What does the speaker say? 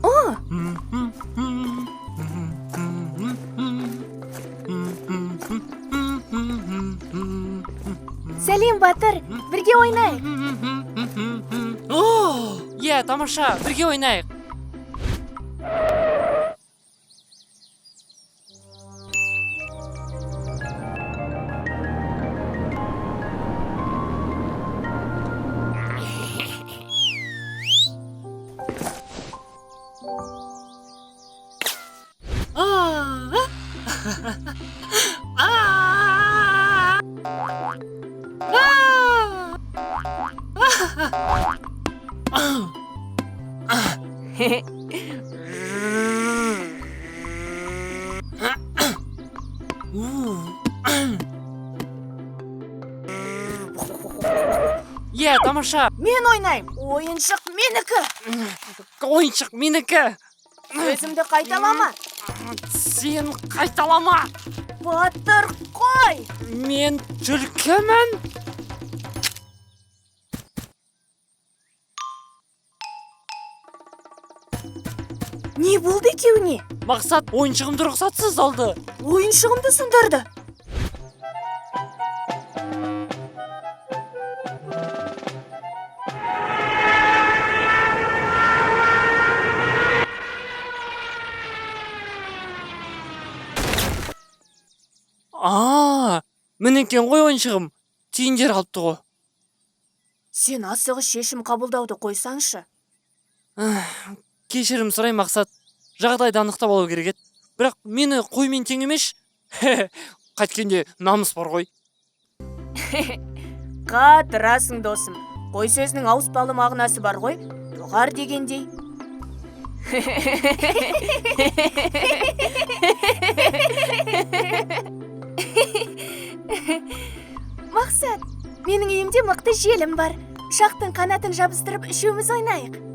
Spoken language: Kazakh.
О! Сәлем, Батыр. Бірге ойнайық. Иә, тамаша, бірге ойнайық. Иә, тамаша. Мен ойнайым. Ойыншық менікі. Ойыншық менікі. Өзімді қайталама. Сен қайталама. Батыр, қой. Мен түлкімін. Не болды екеуіне? Мақсат ойыншығымды рұқсатсыз алды. Ойыншығымды сындырды. Мінекен ғой ойыншығым. Тиіндер қалыпты ғой. Сен асығыс шешім қабылдауды қойсаңшы. Кешірім сұрай Мақсат. Жағдайды анықтап алу керек еді. Бірақ мені қоймен тең емес. Қайткенде намыс бар ғой. Қатырасың досым. Қой сөзінің ауыспалы мағынасы бар ғой. Доғар дегендей. Мақсат, менің үйімде мықты желім бар. Ұшақтың қанатын жабыстырып үшеуміз ойнайық.